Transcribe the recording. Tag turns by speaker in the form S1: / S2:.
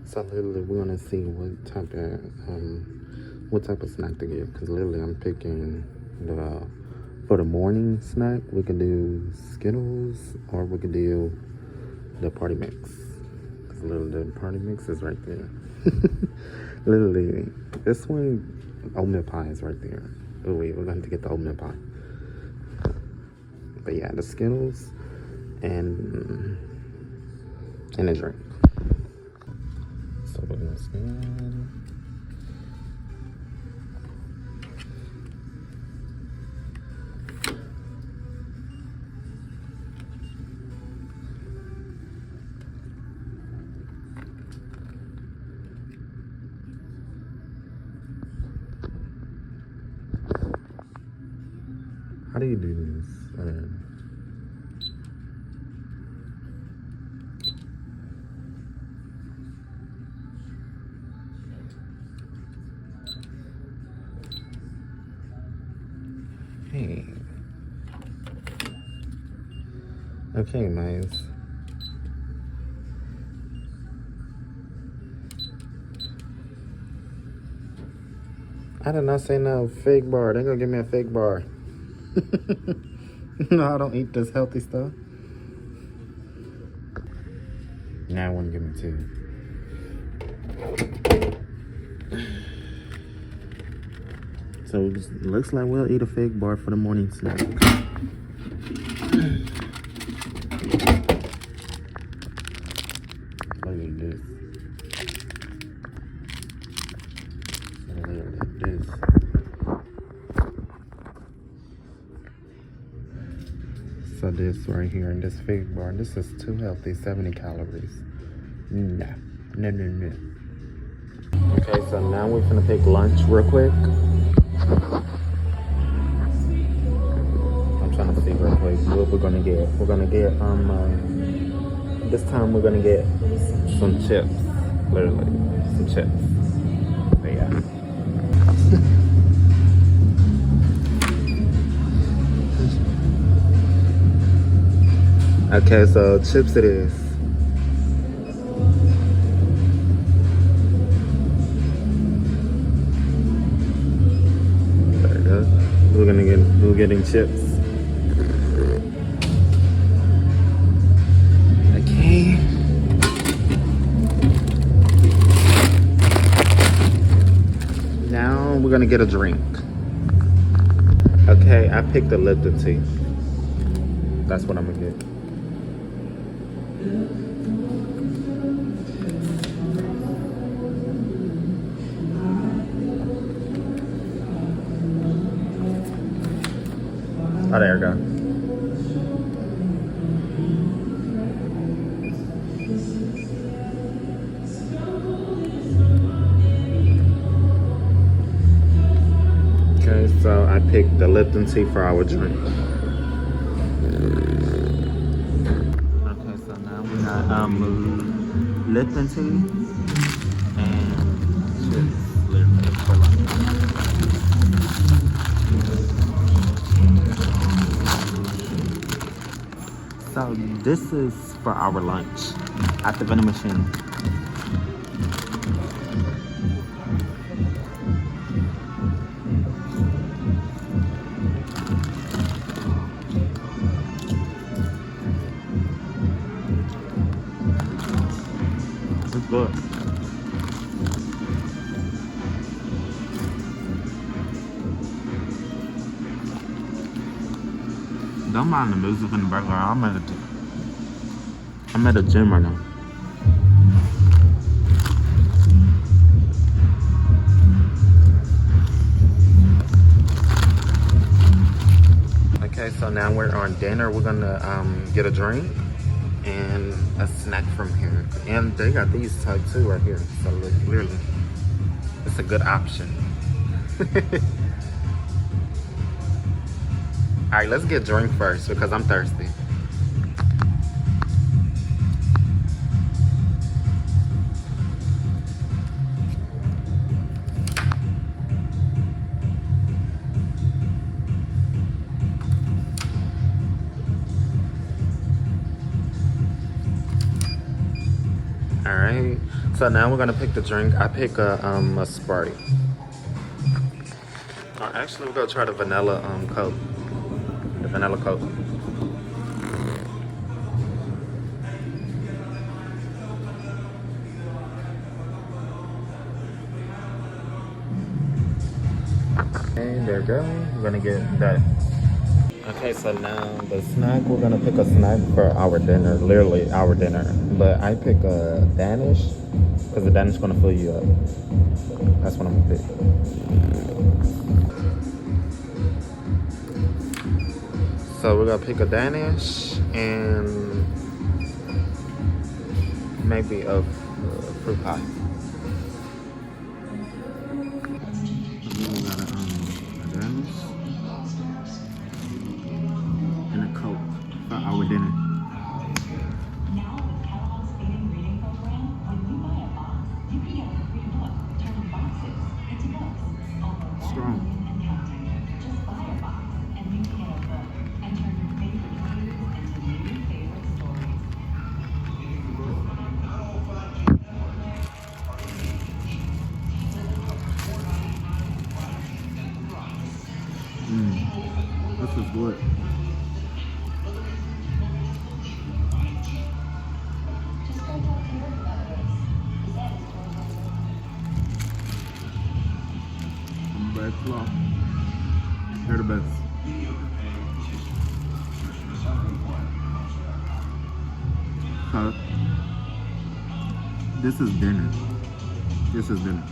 S1: So literally, we're gonna see what type of snack to get. Cause literally, I'm picking for the morning snack. We can do Skittles, or we can do the party mix. Cause literally, the party mix is right there. Literally, this one, oatmeal pie is right there. Oh wait, we're going to get the oatmeal pie. But yeah, the Skittles and a drink. So we're gonna scan. How do you do this? Hey. Okay, guys. I did not say no fake bar. They're gonna give me a fake bar. No, I don't eat this healthy stuff. Now I want to give me two. So it looks like we'll eat a fake bar for the morning snack. Look at this. Look at this. So this right here in this fig bar, this is too healthy, 70 calories. No. Okay, so now we're gonna pick lunch real quick. I'm trying to see real quick what we're gonna get. We're gonna get this time we're gonna get some chips. Literally, some chips. But yeah. Okay, so chips it is. There we go. We're getting chips. Okay. Now we're gonna get a drink. Okay, I picked the Lipton tea. That's what I'm gonna get. Oh, there we go. Okay, so I picked the Lipton tea for our drink. Okay, so now we got Lipton tea and chips literally for lunch. So this is for our lunch at the vending machine. It's good. Don't mind the music in the background. I'm at a gym right now. Okay, so now we're on dinner. We're gonna get a drink and a snack from here. And they got these type too right here. So look, clearly, it's a good option. All right, let's get a drink first because I'm thirsty. All right, So now we're gonna pick the drink. I pick a Sprite. Actually, we're gonna try the vanilla Coke. The vanilla Coke. Okay, there we go. We're gonna get that. Okay, so now the snack, we're gonna pick a snack for our dinner, literally our dinner. But I pick a Danish, because the Danish gonna fill you up. That's what I'm gonna pick. So we're gonna pick a Danish and maybe a fruit pie. We got a Danish and a Coke for our dinner. Strong. This is good. Bread flour. They're the best. This is dinner. This is dinner.